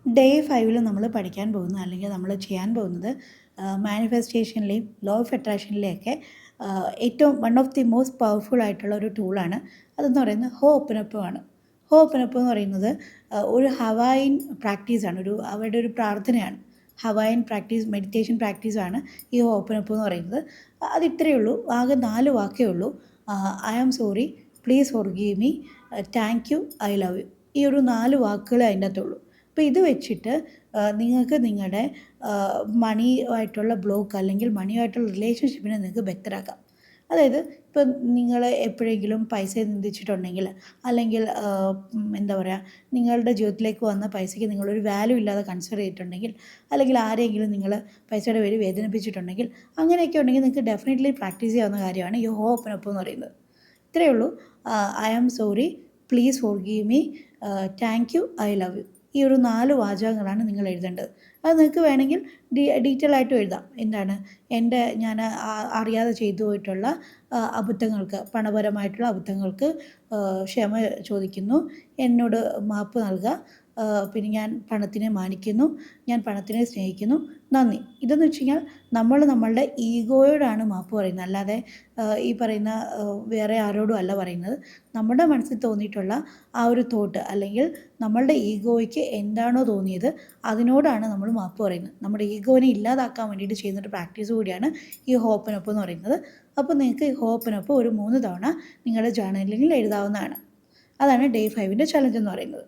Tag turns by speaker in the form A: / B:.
A: Day 5 നമ്മൾ പഠിക്കാൻ പോകുന്നത് അല്ലെങ്കിൽ നമ്മൾ ചെയ്യാൻ പോകുന്നത് മാനിഫെസ്റ്റേഷനിലെയും ലോ ഓഫ് അട്രാക്ഷനിലെയൊക്കെ ഏറ്റവും one of the most powerful ആയിട്ടുള്ള ഒരു ടൂളാണ്. അതെന്ന് പറയുന്നത് ഹോപ്പനപ്പമാണ്. ഹോപ്പനപ്പം എന്ന് പറയുന്നത് ഒരു ഹവായിൻ പ്രാക്ടീസാണ്, അവരുടെ ഒരു പ്രാർത്ഥനയാണ്. ഹവായിൻ പ്രാക്ടീസ്, മെഡിറ്റേഷൻ പ്രാക്ടീസാണ് ഈ ഹോപ്പനപ്പം എന്ന് പറയുന്നത്. അത് ഇത്രയേ ഉള്ളൂ, ആകെ 4 വാക്കേ ഉള്ളൂ. I am sorry, please forgive me, thank you, I love you. ഈ ഒരു 4 വാക്കുകളെ അതിൻ്റെ അകത്തുള്ളൂ. അപ്പോൾ ഇത് വെച്ചിട്ട് നിങ്ങൾക്ക് നിങ്ങളുടെ മണിയുമായിട്ടുള്ള ബ്ലോക്ക് അല്ലെങ്കിൽ മണിയുമായിട്ടുള്ള റിലേഷൻഷിപ്പിനെ നിങ്ങൾക്ക് ബെറ്ററാക്കാം. അതായത് ഇപ്പം നിങ്ങൾ എപ്പോഴെങ്കിലും പൈസ ചിന്തിച്ചിട്ടുണ്ടെങ്കിൽ, അല്ലെങ്കിൽ എന്താ പറയുക, നിങ്ങളുടെ ജീവിതത്തിലേക്ക് വന്ന പൈസയ്ക്ക് നിങ്ങളൊരു വാല്യൂ ഇല്ലാതെ കൺസിഡർ ചെയ്തിട്ടുണ്ടെങ്കിൽ, അല്ലെങ്കിൽ ആരെങ്കിലും നിങ്ങൾ പൈസയുടെ പേര് വേദനിപ്പിച്ചിട്ടുണ്ടെങ്കിൽ, അങ്ങനെയൊക്കെ ഉണ്ടെങ്കിൽ നിങ്ങൾക്ക് ഡെഫിനറ്റ്ലി പ്രാക്ടീസ് ചെയ്യാവുന്ന കാര്യമാണ് ഈ ഹോപ്പനപ്പം എന്ന് പറയുന്നത്. ഇത്രയേ ഉള്ളൂ. I am sorry, please forgive me, thank you, I love you. ഈ ഒരു 4 വാചകങ്ങളാണ് നിങ്ങൾ എഴുതേണ്ടത്. അത് നിങ്ങൾക്ക് വേണമെങ്കിൽ ഡീറ്റെയിൽ ആയിട്ടും എഴുതാം. എന്താണ്, ഞാൻ അറിയാതെ ചെയ്തു പോയിട്ടുള്ള അബദ്ധങ്ങൾക്ക്, പണപരമായിട്ടുള്ള അബദ്ധങ്ങൾക്ക് ക്ഷമ ചോദിക്കുന്നു, എന്നോട് മാപ്പ് നൽകുക, പിന്നെ ഞാൻ പണത്തിനെ മാനിക്കുന്നു, ഞാൻ പണത്തിനെ സ്നേഹിക്കുന്നു, നന്ദി. ഇതെന്ന് വെച്ച് കഴിഞ്ഞാൽ നമ്മൾ നമ്മളുടെ ഈഗോയോടാണ് മാപ്പ് പറയുന്നത്, അല്ലാതെ ഈ പറയുന്ന വേറെ ആരോടും അല്ല പറയുന്നത്. നമ്മുടെ മനസ്സിൽ തോന്നിയിട്ടുള്ള ആ ഒരു തോട്ട്, അല്ലെങ്കിൽ നമ്മളുടെ ഈഗോയ്ക്ക് എന്താണോ തോന്നിയത് അതിനോടാണ് നമ്മൾ മാപ്പ് പറയുന്നത്. നമ്മുടെ ഈഗോനെ ഇല്ലാതാക്കാൻ വേണ്ടിയിട്ട് ചെയ്യുന്നൊരു പ്രാക്ടീസ് കൂടിയാണ് ഈ ഹോപ്പനൊപ്പം എന്ന് പറയുന്നത്. അപ്പോൾ നിങ്ങൾക്ക് ഈ ഹോപ്പനൊപ്പം ഒരു 3 തവണ നിങ്ങളുടെ ജേർണലിങ്ങിൽ എഴുതാവുന്നതാണ്. അതാണ് ഡേ 5 ചലഞ്ച് എന്ന് പറയുന്നത്.